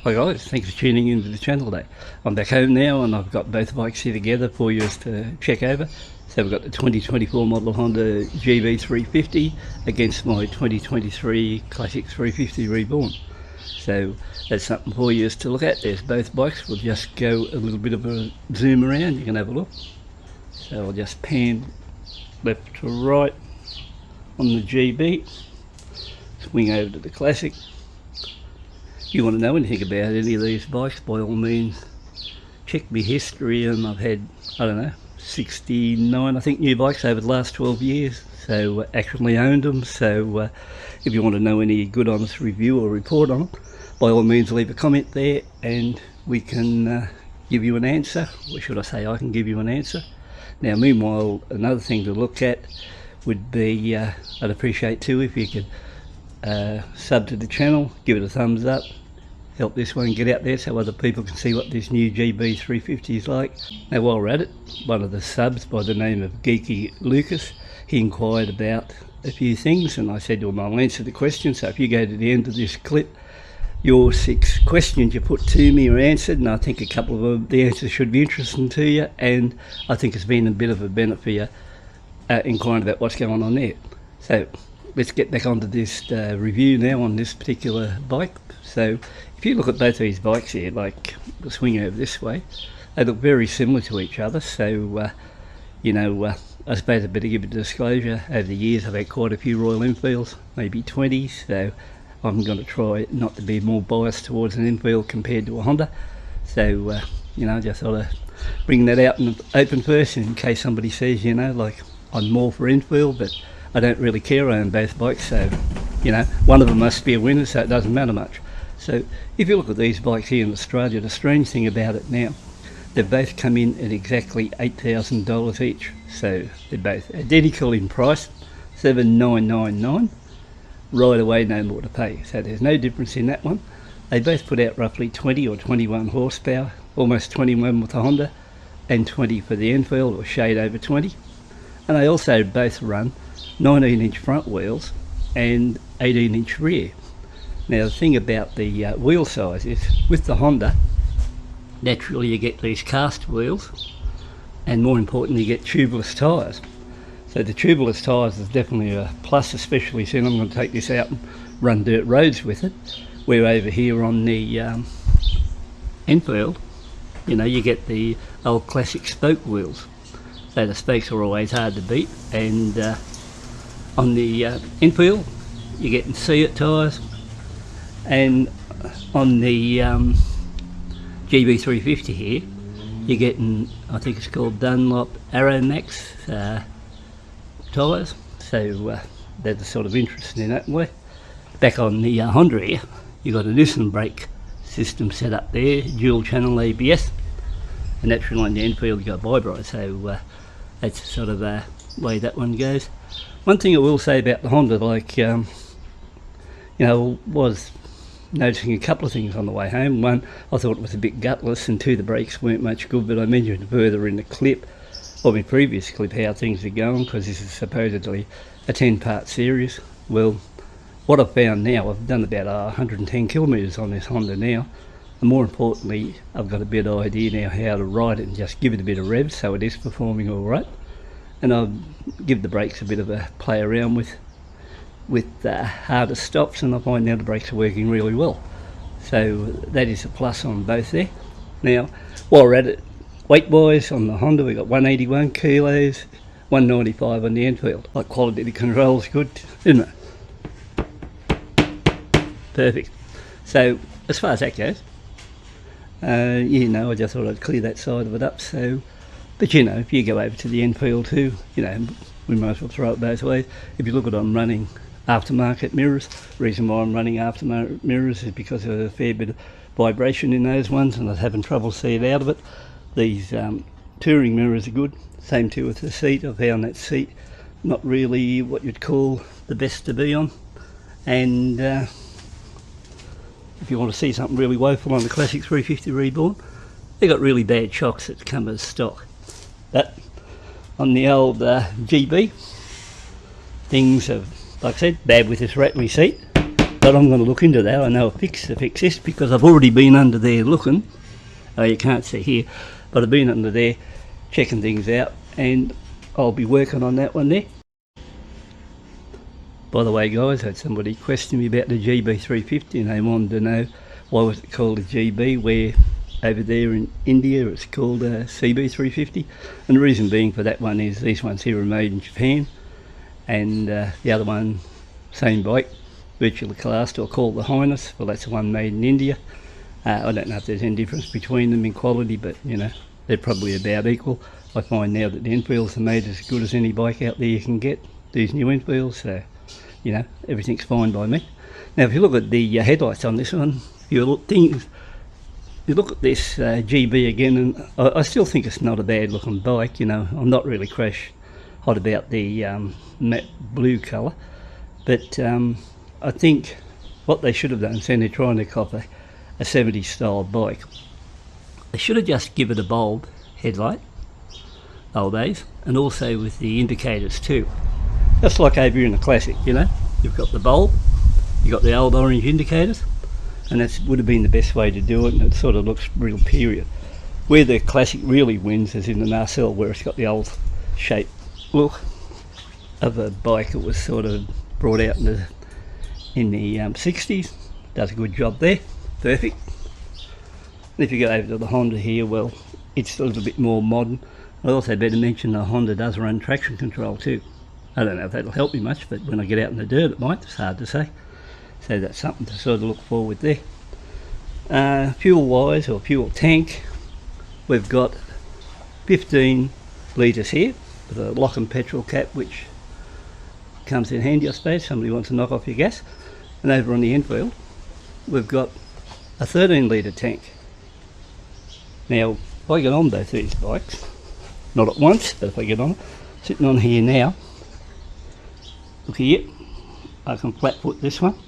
Hi guys, thanks for tuning into the channel today. I'm back home now and I've got both bikes here together for you to check over. So we've got the 2024 model Honda GB350 against my 2023 Classic 350 Reborn. So that's something for you to look at. There's both bikes. We'll just go a little bit of a zoom around, you can have a look. So I'll just pan left to right on the GB, swing over to the Classic. If you want to know anything about any of these bikes, by all means check my history, and I've had, I don't know, 69 I think new bikes over the last 12 years, so actually owned them. So if you want to know any good honest review or report on them, by all means leave a comment there and we can give you an answer, or should I say I can give you an answer. Now meanwhile, another thing to look at would be, I'd appreciate too if you could sub to the channel, give it a thumbs up, help this one get out there so other people can see what this new GB350 is like. Now while we're at it, one of the subs by the name of Geeky Lucas, he inquired about a few things and I said to him I'll answer the question. So if you go to the end of this clip, your 6 questions you put to me are answered, and I think a couple of them, the answers should be interesting to you, and I think it's been a bit of a benefit for you inquiring about what's going on there. So let's get back onto this review now on this particular bike. So if you look at both these bikes here, like the swing over this way, they look very similar to each other. So you know, I suppose I better give a disclosure. Over the years I've had quite a few Royal Enfields, maybe 20, so I'm going to try not to be more biased towards an Enfield compared to a Honda. So you know, just sort of bring that out in open first in case somebody says, you know, like I'm more for Enfield, but I don't really care. I own both bikes, so you know, one of them must be a winner, so it doesn't matter much. So if you look at these bikes here in Australia, the strange thing about it now, they've both come in at exactly $8,000 each. So they're both identical in price, $7,999. Right away, no more to pay. So there's no difference in that one. They both put out roughly 20 or 21 horsepower, almost 21 with the Honda, and 20 for the Enfield, or shade over 20. And they also both run 19-inch front wheels and 18-inch rear. Now the thing about the wheel size is, with the Honda, naturally you get these cast wheels, and more importantly you get tubeless tyres. So the tubeless tyres is definitely a plus, especially soon I'm going to take this out and run dirt roads with it. Where over here on the Enfield, you know, you get the old classic spoke wheels. So the spokes are always hard to beat, and on the Enfield you're getting Seat tyres, and on the GB350 here you're getting, I think it's called Dunlop ergonomics tyres. So they're sort of interesting in that way. Back on the Honda here, you've got a Nissan brake system set up there, dual channel ABS, and naturally on the Enfield you've got vibro, so that's sort of the way that one goes. One thing I will say about the Honda, like you know, was noticing a couple of things on the way home. One, I thought it was a bit gutless, and two, the brakes weren't much good, but I mentioned further in the clip, or my previous clip, how things are going, because this is supposedly a 10-part series. Well, what I've found now, I've done about 110 kilometres on this Honda now, and more importantly I've got a better idea now how to ride it and just give it a bit of rev, so it is performing alright. And I'll give the brakes a bit of a play around with harder stops, and I find now the brakes are working really well. So that is a plus on both there. Now while we're at it, weight wise on the Honda we got 181 kilos, 195 on the Enfield. Like, quality of the control is good, isn't it? Perfect. So as far as that goes, you know, I just thought I'd clear that side of it up. So, but you know, if you go over to the Enfield too, you know, we might as well throw it both ways. If you look at it, I'm running aftermarket mirrors. The reason why I'm running aftermarket mirrors is because of a fair bit of vibration in those ones, and I was having trouble seeing out of it. These touring mirrors are good. Same too with the seat. I found that seat not really what you'd call the best to be on. And if you want to see something really woeful on the Classic 350 Reborn, they got really bad shocks that come as stock. But on the old GB, things have, like I said, bad with this rattly seat. but I'm going to look into that. I know a fix to fix this because I've already been under there looking. Oh, you can't see here, but I've been under there checking things out, and I'll be working on that one there. By the way, guys, I had somebody question me about the GB350 and they wanted to know why was it called a GB, where over there in India it's called a CB350. And the reason being for that one is these ones here are made in Japan, and the other one, same bike, virtually classed or called the Highness, well that's the one made in India. I don't know if there's any difference between them in quality, but you know, they're probably about equal. I find now that the Enfields are made as good as any bike out there you can get, these new Enfields, so you know, everything's fine by me. Now if you look at the headlights on this one, you look at this GB again, and I still think it's not a bad looking bike. You know, I'm not really crash hot about the matte blue colour, but I think what they should have done, saying they're trying to copy a 70s style bike, they should have just given it a bulb headlight, old days, and also with the indicators too. Just like over here in the Classic, you know, you've got the bulb, you've got the old orange indicators, and that would have been the best way to do it, and it sort of looks real period. Where the Classic really wins is in the nacelle, where it's got the old shape look of a bike that was sort of brought out in the 60s. Does a good job there, perfect. And if you go over to the Honda here, well, it's a little bit more modern. I also better mention the Honda does run traction control too. I don't know if that'll help me much, but when I get out in the dirt it might, it's hard to say. So that's something to sort of look forward there. Fuel wise, or fuel tank, we've got 15 litres here with a lock and petrol cap, which comes in handy I suppose, somebody wants to knock off your gas. And over on the Enfield we've got a 13 litre tank. Now if I get on both these bikes, not at once, but if I get on, sitting on here now, look here, I can flat foot this one,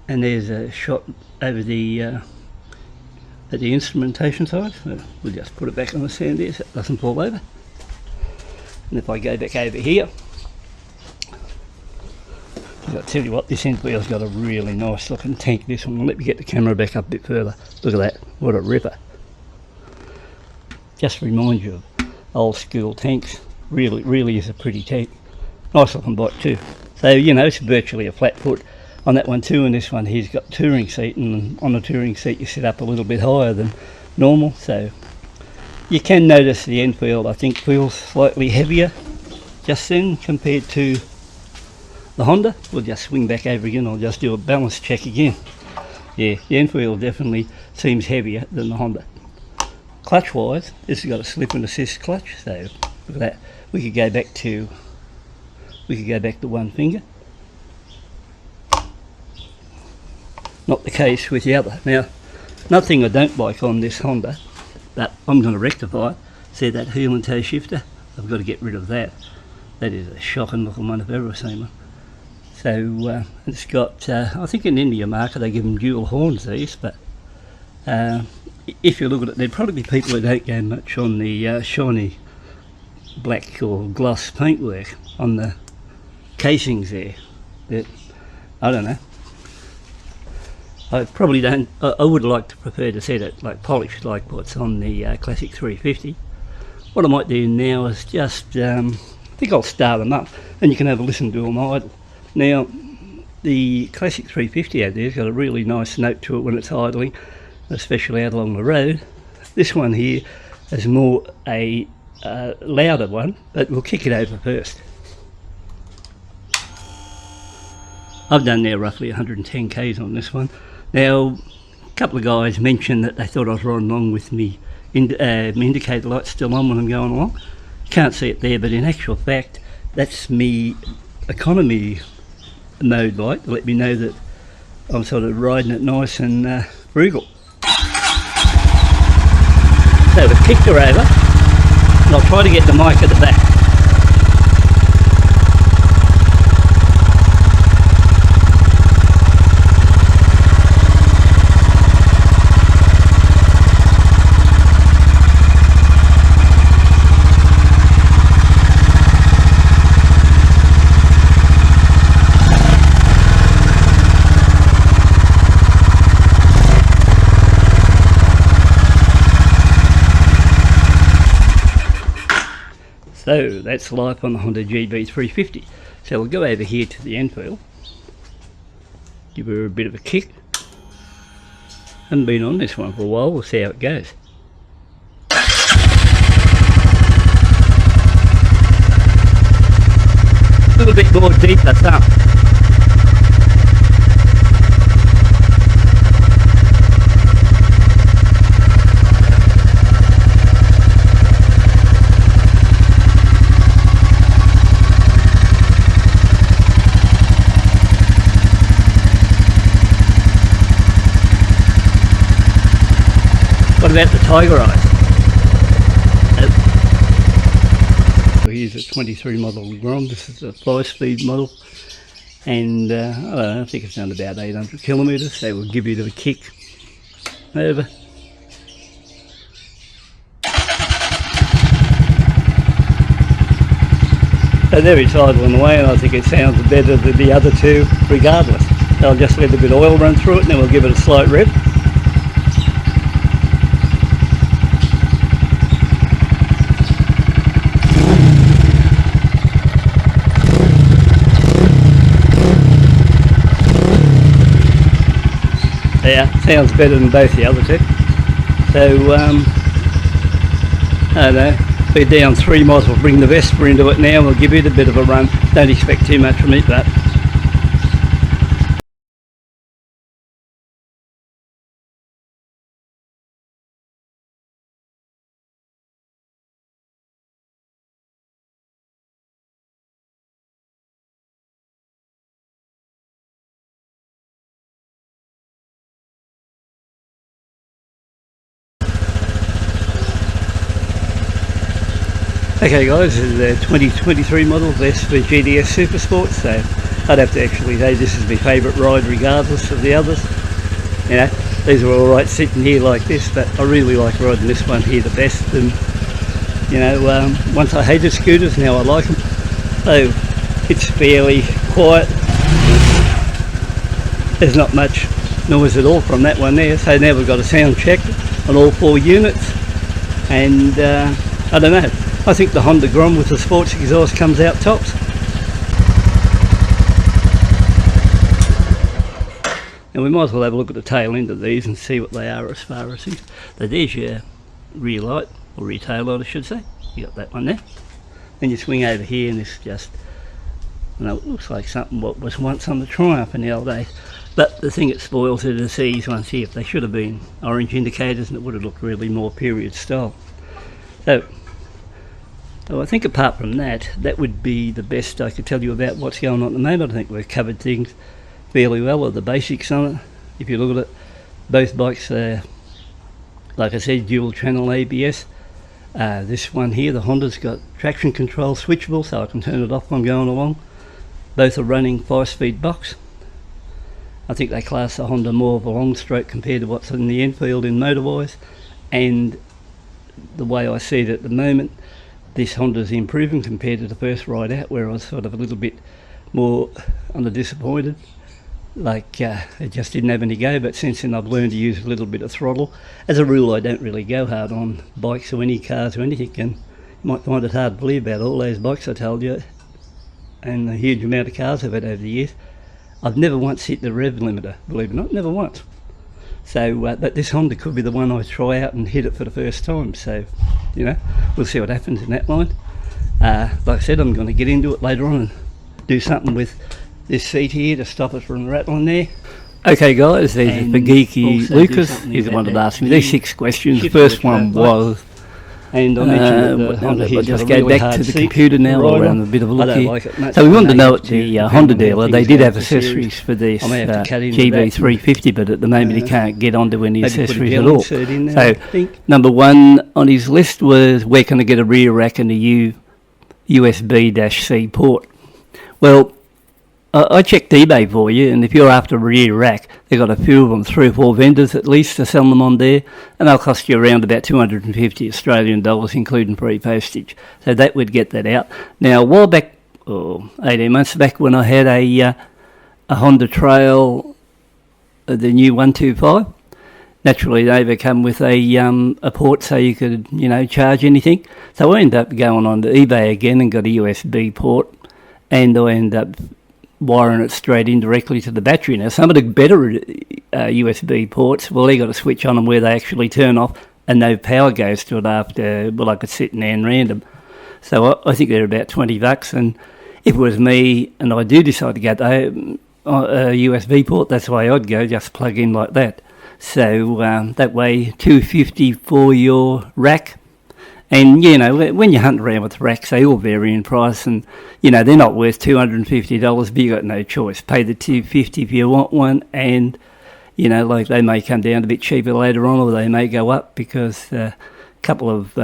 and there's a shot over the at the instrumentation side, so we'll just put it back on the stand there so it doesn't fall over. And if I go back over here, I'll tell you what, this Enfield's got a really nice looking tank, this one. Let me get the camera back up a bit further. Look at that, what a ripper. Just reminds you of old school tanks. Really is a pretty tank. Nice looking bike too. So you know, it's virtually a flat foot on that one too, and this one here's got touring seat, and on the touring seat you sit up a little bit higher than normal, so you can notice the Enfield I think feels slightly heavier just then compared to the Honda. We'll just swing back over again, I'll just do a balance check again. Yeah, the Enfield definitely seems heavier than the Honda. Clutch wise, this has got a slip and assist clutch, so look at that. We could go back to one finger. Not the case with the other. Now, another thing I don't like on this Honda, but I'm going to rectify it, see that heel and toe shifter? I've got to get rid of that. That is a shocking looking one if I've ever seen one. So it's got, I think in India market they give them dual horns these, but if you look at it, there'd probably be people who don't go much on the shiny black or gloss paintwork on the casings there. But I don't know. I probably don't. I would like to prefer to set it like polished, like what's on the Classic 350. What I might do now is just, I think I'll start them up, and you can have a listen to them idle. Now, the Classic 350 out there's got a really nice note to it when it's idling, especially out along the road. This one here is more a louder one, but we'll kick it over first. I've done now roughly 110 k's on this one. Now, a couple of guys mentioned that they thought I was riding along with me indicator light still on when I'm going along. You can't see it there, but in actual fact, that's me economy mode light to let me know that I'm sort of riding it nice and frugal. So we've kicked her over, and I'll try to get the mic at the back. So that's life on the Honda GB350. So we'll go over here to the Enfield, give her a bit of a kick. Haven't been on this one for a while, we'll see how it goes. A little bit more deeper thump. What about the Tiger Eyes? So here's a 23 model Grom. This is a 5-speed model, and I don't know, I think it's done about 800 kilometres, so we'll give you the kick. Over. So there it's idling away, and I think it sounds better than the other two regardless. So I'll just let a bit of oil run through it, and then we'll give it a slight rev. Yeah, sounds better than both the other two. So, I don't know, we're down 3 miles, we'll bring the Vespa into it now, we'll give it a bit of a run. Don't expect too much from it, but okay guys, this is the 2023 model Vespa GTS Super Sport, so I'd have to actually say this is my favourite ride regardless of the others. You know, these are alright sitting here like this, but I really like riding this one here the best. And you know, once I hated scooters, now I like them. So it's fairly quiet, there's not much noise at all from that one there. So now we've got a sound check on all 4 units, and I don't know, I think the Honda Grom with the sports exhaust comes out tops. And we might as well have a look at the tail end of these and see what they are as far as things. So there's your rear light, or rear tail light I should say. You got that one there. Then you swing over here and this just, you know, it looks like something what was once on the Triumph in the old days. But the thing that spoils it is these ones here. They should have been orange indicators and it would have looked really more period style. So I think apart from that, that would be the best I could tell you about what's going on at the moment. I think we've covered things fairly well, or the basics on it. If you look at it, both bikes are, like I said, dual channel ABS. This one here, the Honda's got traction control switchable, so I can turn it off when I'm going along. Both are running 5-speed box. I think they class the Honda more of a long stroke compared to what's in the Enfield in motor-wise, and the way I see it at the moment, this Honda's improving compared to the first ride out, where I was sort of a little bit more disappointed. Like it just didn't have any go, but since then I've learned to use a little bit of throttle. As a rule, I don't really go hard on bikes or any cars or anything, and you might find it hard to believe about all those bikes I told you and the huge amount of cars I've had over the years. I've never once hit the rev limiter, believe it or not, never once. So, but this Honda could be the one I try out and hit it for the first time. So, you know, we'll see what happens in that line. Like I said, I'm going to get into it later on and do something with this seat here to stop it from rattling there. Okay guys, there's the geeky Lucas. He's the one that asked me these 6 questions. The first one was, and I mentioned that the Honda here just go back to the computer now while we're having a bit of a look here. So we wanted to know at the Honda dealer, they did have accessories for this GB350, but at the moment he can't get onto any accessories at all. So number 1 on his list was, where can I get a rear rack and a USB-C port? Well, I checked eBay for you, and if you're after a rear rack, they've got a few of them, 3 or 4 vendors at least to sell them on there, and they'll cost you around about 250 Australian dollars, including free postage. So that would get that out. Now, a while back, 18 months back, when I had a Honda Trail, the new 125, naturally they never come with a port so you could, charge anything. So I ended up going on to eBay again and got a USB port, and I ended up wiring it straight in directly to the battery. Now, some of the better USB ports, well, they got a switch on them where they actually turn off and no power goes to it after, well, I could sit in there and random. So I think they're about $20, and if it was me and I do decide to get a USB port, that's the way I'd go, just plug in like that. So that way, $250 for your rack. And, when you hunt around with racks, they all vary in price, and, they're not worth $250, but you got no choice. Pay the $250 if you want one, and, like they may come down a bit cheaper later on, or they may go up, because a couple of,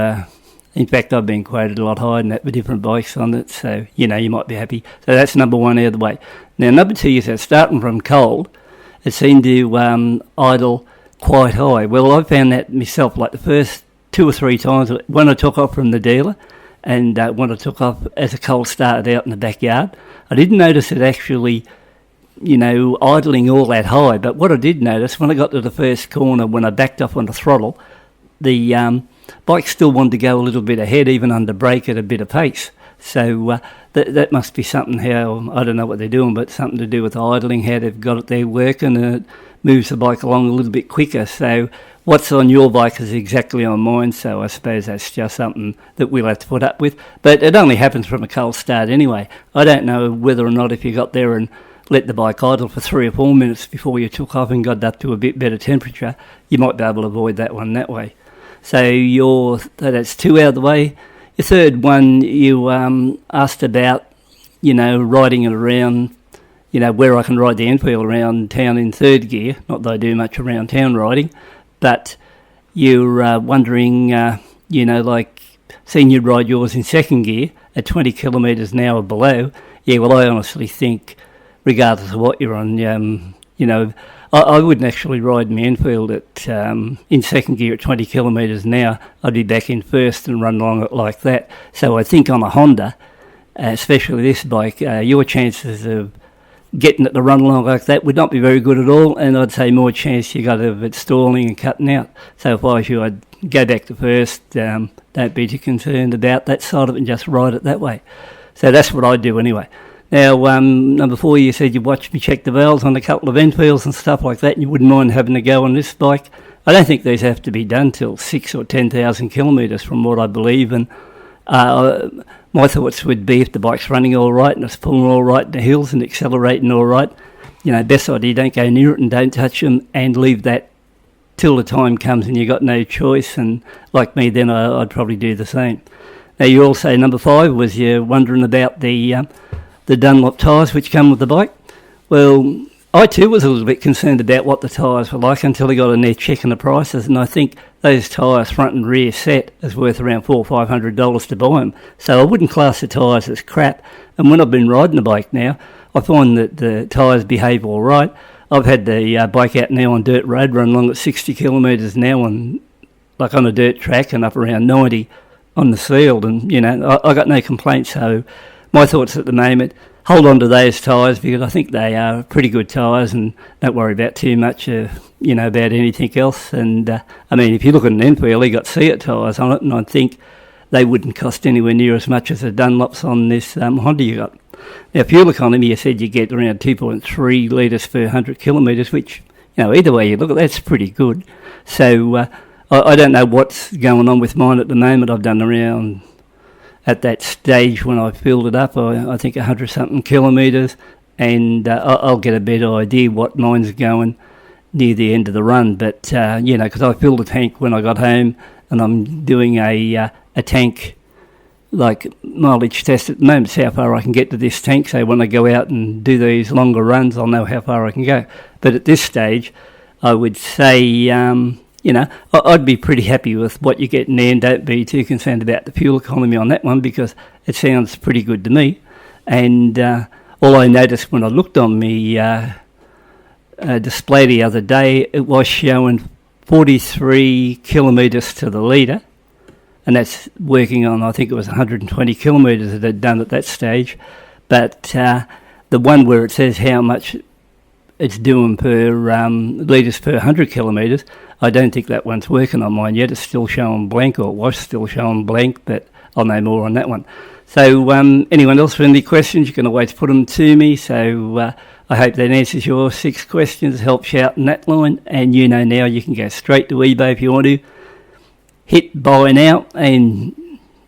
in fact, I've been quoted a lot higher than that with different bikes on it, so, you might be happy. So that's number one out of the way. Now, number two is that starting from cold, it seemed to idle quite high. Well, I found that myself, like the first 2 or 3 times when I took off from the dealer, and when I took off as a cold started out in the backyard, I didn't notice it actually, idling all that high. But what I did notice, when I got to the first corner, when I backed off on the throttle, the bike still wanted to go a little bit ahead, even under brake at a bit of pace. So that must be something, how, I don't know what they're doing, but something to do with idling, how they've got it there working, and it moves the bike along a little bit quicker. So what's on your bike is exactly on mine, so I suppose that's just something that we'll have to put up with. But it only happens from a cold start anyway. I don't know whether or not if you got there and let the bike idle for 3 or 4 minutes before you took off and got up to a bit better temperature, you might be able to avoid that one that way. So that's 2 out of the way. Your third one, you asked about, riding it around, where I can ride the Enfield around town in third gear. Not that I do much around town riding, but you're wondering, like seeing you ride yours in second gear at 20 kilometres an hour below. Yeah, well, I honestly think, regardless of what you're on, I wouldn't actually ride my Enfield at in second gear at 20 kilometres an hour. I'd be back in first and run along it like that. So I think on a Honda, especially this bike, your chances of getting it to run along like that would not be very good at all, and I'd say more chance you got of it stalling and cutting out. So if I was you, I'd go back to first, don't be too concerned about that side of it and just ride it that way. So that's what I do anyway. Now, number 4, you said you watched me check the valves on a couple of Enfields and stuff like that, and you wouldn't mind having a go on this bike. I don't think these have to be done till 6,000 or 10,000 kilometres from what I believe, and my thoughts would be if the bike's running all right and it's pulling all right in the hills and accelerating all right, best idea, don't go near it and don't touch them, and leave that till the time comes and you got no choice, and like me then I'd probably do the same. Now, you also, number 5 was you're wondering about the Dunlop tyres which come with the bike. Well, I too was a little bit concerned about what the tyres were like until I got in there checking the prices, and I think those tyres front and rear set is worth around $400 or $500 to buy them. So I wouldn't class the tyres as crap, and when I've been riding the bike now, I find that the tyres behave all right. I've had the bike out now on dirt road, run along at 60 kilometres an hour, like on a dirt track, and up around 90 on the field, and I got no complaints. So my thoughts at the moment, hold on to those tyres, because I think they are pretty good tyres, and don't worry about too much, about anything else. And if you look at an Enfield, they got Seat tyres on it, and I think they wouldn't cost anywhere near as much as the Dunlops on this Honda you got. Now, fuel economy, you said you get around 2.3 litres per 100 kilometres, which, either way you look at, that's pretty good. So I don't know what's going on with mine at the moment. I've done around, at that stage when I filled it up, I think 100-something kilometres, and I'll get a better idea what mine's going near the end of the run. But, because I filled the tank when I got home, and I'm doing a tank, like, mileage test at the moment, see how far I can get to this tank. So when I go out and do these longer runs, I'll know how far I can go. But at this stage, I would say, I'd be pretty happy with what you get in there, and don't be too concerned about the fuel economy on that one, because it sounds pretty good to me. And all I noticed when I looked on my display the other day, it was showing 43 kilometres to the litre, and that's working on, I think it was 120 kilometres that had done at that stage. But the one where it says how much it's doing per litres per 100 kilometres, I don't think that one's working on mine yet. It's still showing blank, or it was still showing blank, but I'll know more on that one. So anyone else with any questions, you can always put them to me. So I hope that answers your 6 questions, helps you out in that line. And you know now you can go straight to eBay if you want to. Hit buy now, and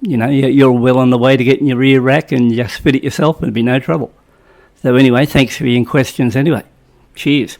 you know you're well on the way to getting your rear rack, and just fit it yourself and it'll be no trouble. So anyway, thanks for your questions anyway. Cheers.